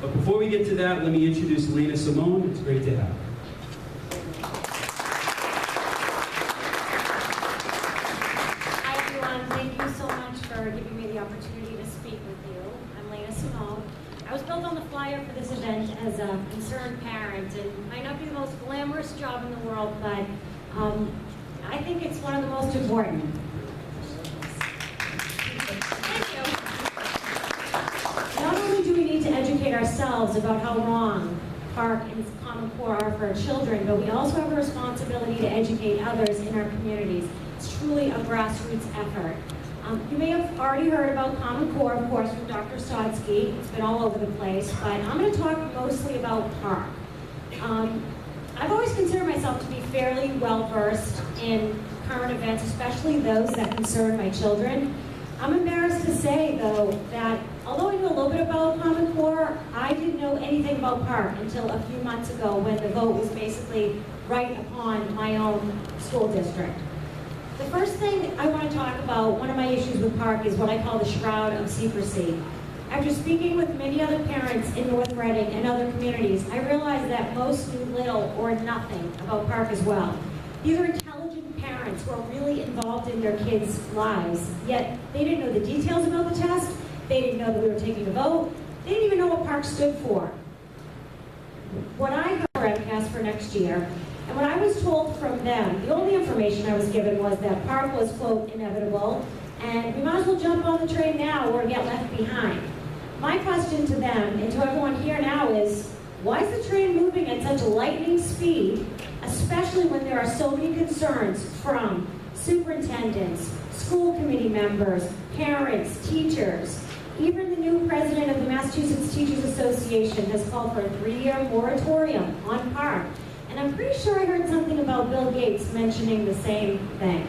But before we get to that, let me introduce Laina Simone. It's great to have her. Hi everyone, thank you so much for giving me the opportunity to speak with you. I'm Laina Simone. I was built on the flyer for this event as a concerned parent, and it might not be the most glamorous job in the world, but I think it's one of the most important. Thank you. Not only do we need to educate ourselves about how wrong PARCC and Common Core are for our children, but we also have a responsibility to educate others in our communities. It's truly a grassroots effort. You may have already heard about Common Core, of course, from Dr. Sodsky. It's been all over the place, but I'm going to talk mostly about PARCC. I've always considered myself to be fairly well-versed in current events, especially those that concern my children. I'm embarrassed to say, though, that although I knew a little bit about Common Core, I didn't know anything about PARCC until a few months ago when the vote was basically right upon my own school district. The first thing I want to talk about, one of my issues with PARCC, is what I call the shroud of secrecy. After speaking with many other parents in North Reading and other communities, I realized that most knew little or nothing about PARCC as well. These are intelligent parents who are really involved in their kids' lives, yet they didn't know the details about the test, they didn't know that we were taking a vote, they didn't even know what PARCC stood for. When I got MCAS for next year, and when I was told from them, the only information I was given was that PARCC was, quote, inevitable, and we might as well jump on the train now or get left behind. My question to them and to everyone here now is, why is the train moving at such lightning speed, especially when there are so many concerns from superintendents, school committee members, parents, teachers? Even the new president of the Massachusetts Teachers Association has called for a 3-year moratorium on PARCC. And I'm pretty sure I heard something about Bill Gates mentioning the same thing.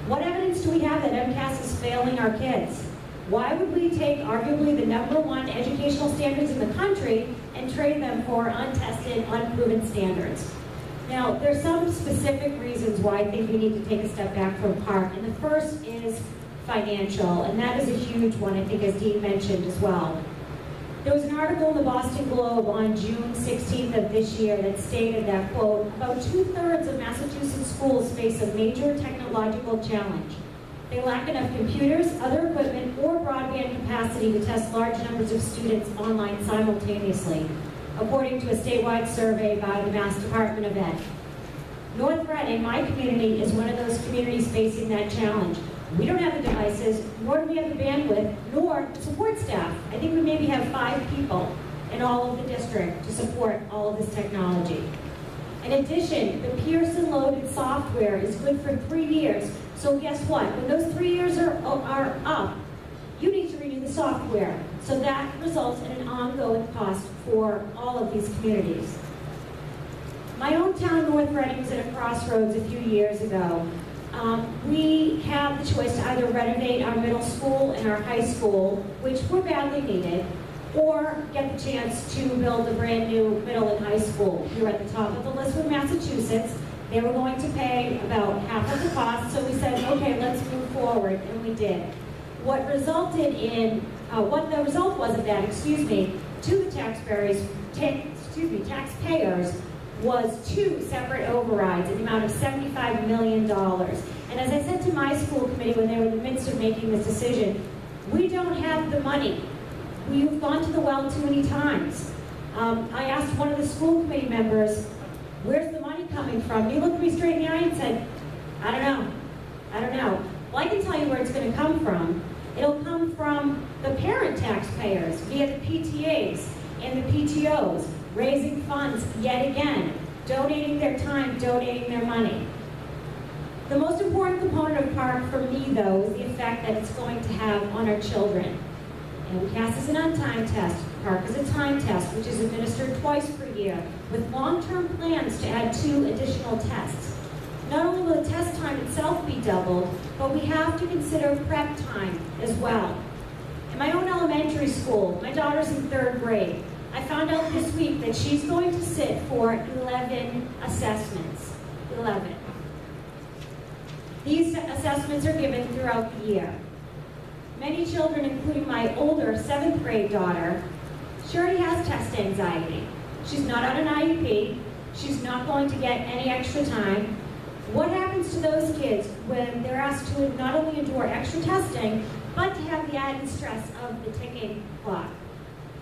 What evidence do we have that MCAS is failing our kids? Why would we take arguably the #1 educational standards in the country and trade them for untested, unproven standards? Now, there's some specific reasons why I think we need to take a step back from PARCC, and the first is financial, and that is a huge one, I think, as Dean mentioned as well. There was an article in the Boston Globe on June 16th of this year that stated that, quote, about 2/3 of Massachusetts schools face a major technological challenge. They lack enough computers, other equipment, or broadband capacity to test large numbers of students online simultaneously, according to a statewide survey by the Mass Department of Ed. North Reading, my community, is one of those communities facing that challenge. We don't have the devices, nor do we have the bandwidth, nor the support staff. I think we maybe have 5 people in all of the district to support all of this technology. In addition, the Pearson loaded software is good for 3 years. So guess what? When those 3 years are up, you need to renew the software. So that results in an ongoing cost for all of these communities. My own town, North Reading, was at a crossroads a few years ago. We have the choice to either renovate our middle school and our high school, which were badly needed, or get the chance to build a brand new middle and high school. We were at the top of the list with Massachusetts. They were going to pay about half of the cost, so we said, okay, let's move forward, and we did. What the result was of that, to the taxpayers, was 2 separate overrides in the amount of $75 million. And as I said to my school committee when they were in the midst of making this decision, we don't have the money. We've gone to the well too many times. I asked one of the school committee members, where's the money coming from? He looked me straight in the eye and said, I don't know. Well, I can tell you where it's going to come from. It'll come from the parent taxpayers via the PTAs and the PTOs, raising funds yet again, donating their time, donating their money. The most important component of PARCC for me, though, is the effect that it's going to have on our children. MCAS is an untimed test. PARCC is a time test, which is administered twice per year, with long-term plans to add 2 additional tests. Not only will the test time itself be doubled, but we have to consider prep time as well. In my own elementary school, my daughter's in 3rd grade. I found out this week that she's going to sit for 11 assessments. 11. These assessments are given throughout the year. Many children, including my older 7th grade daughter, She already has test anxiety. She's not on an IEP. She's not going to get any extra time. What happens to those kids when they're asked to not only endure extra testing, but to have the added stress of the ticking clock?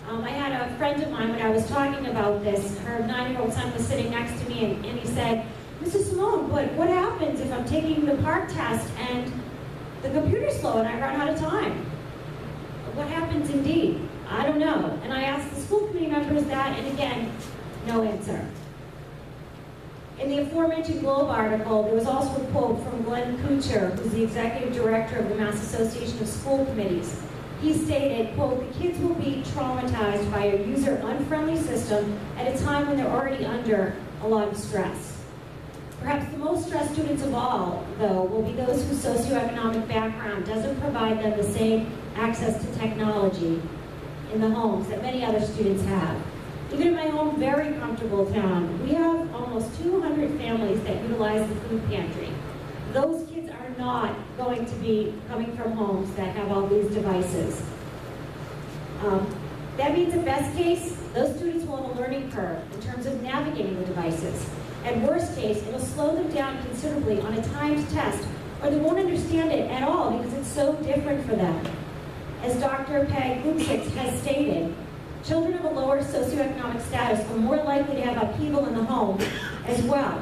I had a friend of mine, when I was talking about this, her 9-year-old son was sitting next to me, and he said, "Mrs. Simone, but what happens if I'm taking the PARCC test and the computer's slow and I run out of time?" What happens indeed? I don't know. And I asked the school committee members that, and again, no answer. In the aforementioned Globe article, there was also a quote from Glenn Kuchar, who's the executive director of the Mass Association of School Committees. He stated, quote, "The kids will be traumatized by a user-unfriendly system at a time when they're already under a lot of stress." Perhaps the most stressed students of all, though, will be those whose socioeconomic background doesn't provide them the same access to technology in the homes that many other students have. Even in my home, very comfortable town, we have almost 200 families that utilize the food pantry. Those kids are not going to be coming from homes that have all these devices. That means at best case, those students will have a learning curve in terms of navigating the devices. At worst case, it'll slow them down considerably on a timed test, or they won't understand it at all because it's so different for them. As Dr. Peg Lupsix has stated, children of a lower socioeconomic status are more likely to have upheaval in the home as well,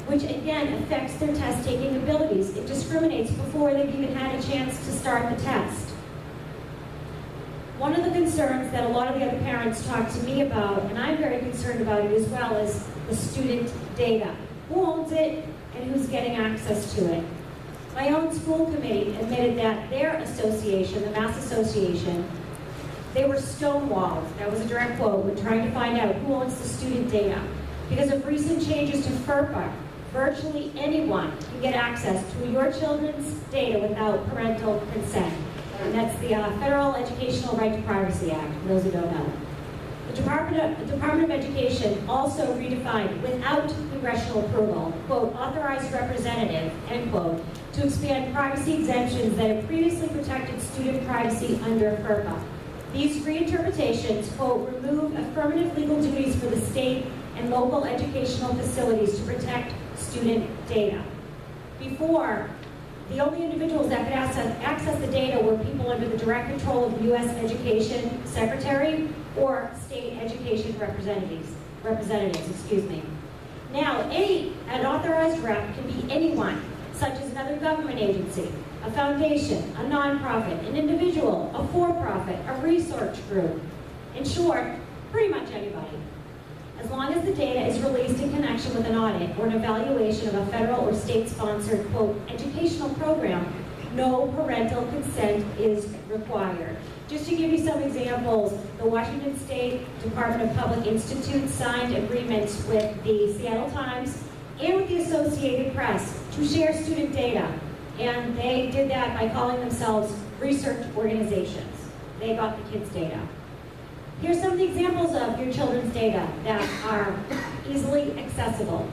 which again affects their test-taking abilities. It discriminates before they've even had a chance to start the test. One of the concerns that a lot of the other parents talk to me about, and I'm very concerned about it as well, is the student data. Who owns it and who's getting access to it? My own school committee admitted that their association, the Mass Association, they were stonewalled, that was a direct quote, when trying to find out who owns the student data. Because of recent changes to FERPA, virtually anyone can get access to your children's data without parental consent. And that's the Federal Educational Right to Privacy Act, for those who don't know. The Department of Education also redefined without congressional approval, quote, authorized representative, end quote, to expand privacy exemptions that have previously protected student privacy under FERPA. These reinterpretations, quote, remove affirmative legal duties for the state and local educational facilities to protect student data. Before, the only individuals that could access the data were people under the direct control of the U.S. Education Secretary or state education representatives. Now, an authorized rep can be anyone, such as another government agency, a foundation, a nonprofit, an individual, a for-profit, a research group. In short, pretty much anybody. As long as the data is released in connection with an audit or an evaluation of a federal or state-sponsored, quote, educational program, no parental consent is required. Just to give you some examples, the Washington State Department of Public Institute signed agreements with the Seattle Times and with the Associated Press to share student data. And they did that by calling themselves research organizations. They got the kids' data. Here's some of the examples of your children's data that are easily accessible.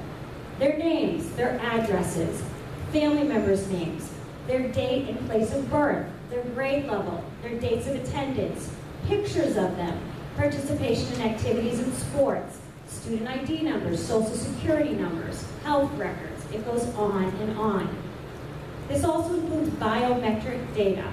Their names, their addresses, family members' names, their date and place of birth, their grade level, their dates of attendance, pictures of them, participation in activities and sports, student ID numbers, social security numbers, health records. It goes on and on. This also includes biometric data.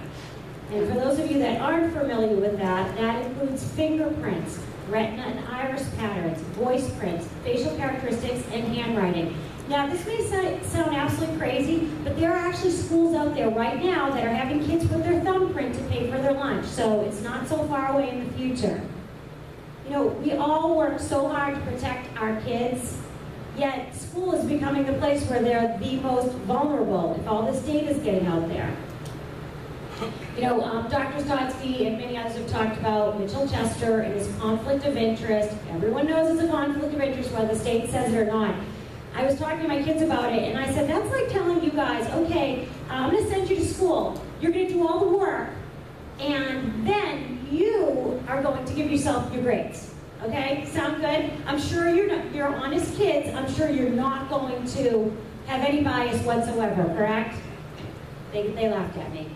And for those of you that aren't familiar with that, that includes fingerprints, retina and iris patterns, voice prints, facial characteristics, and handwriting. Now, this may sound absolutely crazy, but there are actually schools out there right now that are having kids put their thumbprint to pay for their lunch, so it's not so far away in the future. You know, we all work so hard to protect our kids, yet school is becoming the place where they're the most vulnerable if all this data is getting out there. You know, Dr. Stotsky and many others have talked about Mitchell Chester and his conflict of interest. Everyone knows it's a conflict of interest whether the state says it or not. I was talking to my kids about it, and I said, that's like telling you guys, okay, I'm going to send you to school. You're going to do all the work, and then you are going to give yourself your grades. Okay? Sound good? I'm sure you're honest kids. I'm sure you're not going to have any bias whatsoever, correct? They laughed at me.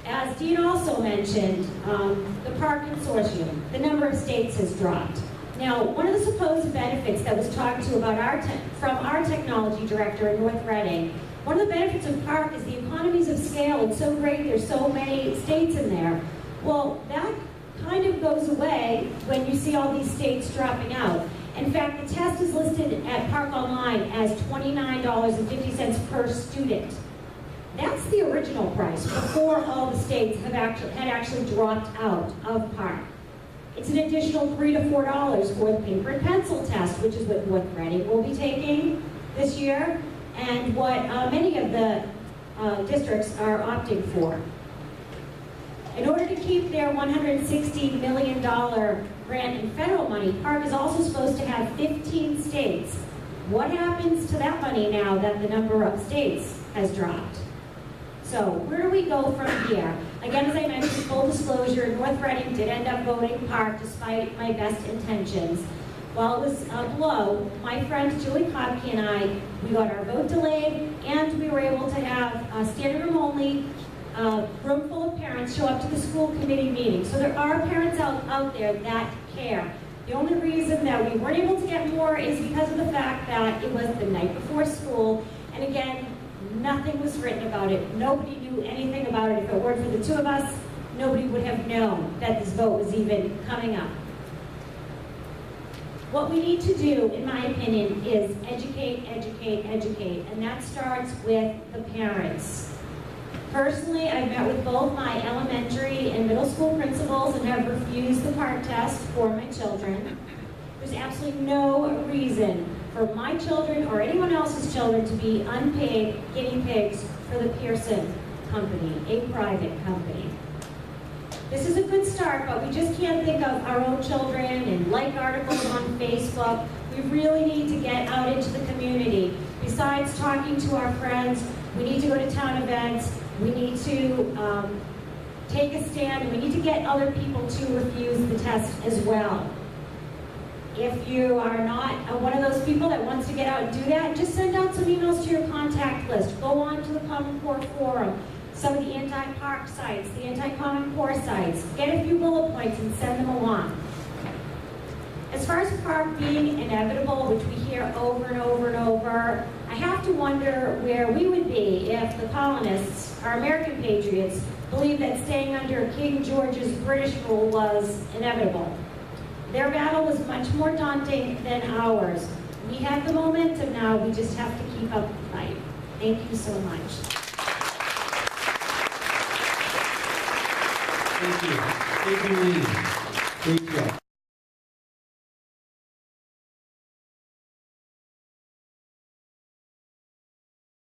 As Dean also mentioned, the park consortium, the number of states has dropped. Now, one of the supposed benefits that was talked to about from our technology director in North Reading, one of the benefits of PARCC is the economies of scale. It's so great, there's so many states in there. Well, that kind of goes away when you see all these states dropping out. In fact, the test is listed at PARCC Online as $29.50 per student. That's the original price before all the states had actually dropped out of PARCC. It's an additional $3 to $4 for the paper and pencil test, which is what North Reading will be taking this year, and what many of the districts are opting for. In order to keep their $160 million grant in federal money, PARCC is also supposed to have 15 states. What happens to that money now that the number of states has dropped? So where do we go from here? Again, as I mentioned, full disclosure, North Reading did end up voting PARCC despite my best intentions. While it was a blow, my friend Julie Kopke and I, we got our vote delayed, and we were able to have a standing room only room full of parents show up to the school committee meeting. So there are parents out there that care. The only reason that we weren't able to get more is because of the fact that it was the night before school, and again, nothing was written about it. Nobody knew anything about it. If it weren't for the two of us, nobody would have known that this vote was even coming up. What we need to do, in my opinion, is educate, educate, educate, and that starts with the parents. Personally, I've met with both my elementary and middle school principals and have refused the PARCC test for my children. There's absolutely no reason for my children or anyone else's children to be unpaid guinea pigs for the Pearson company, a private company. This is a good start, but we just can't think of our own children and like articles on Facebook. We really need to get out into the community. Besides talking to our friends, we need to go to town events. We need to take a stand, and we need to get other people to refuse the test as well. If you are not one of those people that wants to get out and do that, just send out some emails to your contact list. Go on to the Common Core Forum, some of the anti-PARCC sites, the anti-Common Core sites. Get a few bullet points and send them along. As far as PARCC being inevitable, which we hear over and over and over, I have to wonder where we would be if the colonists, our American patriots, believed that staying under King George's British rule was inevitable. Their battle was much more daunting than ours. We have the momentum now, we just have to keep up the fight. Thank you so much. Thank you. Thank you, Laina. Great job.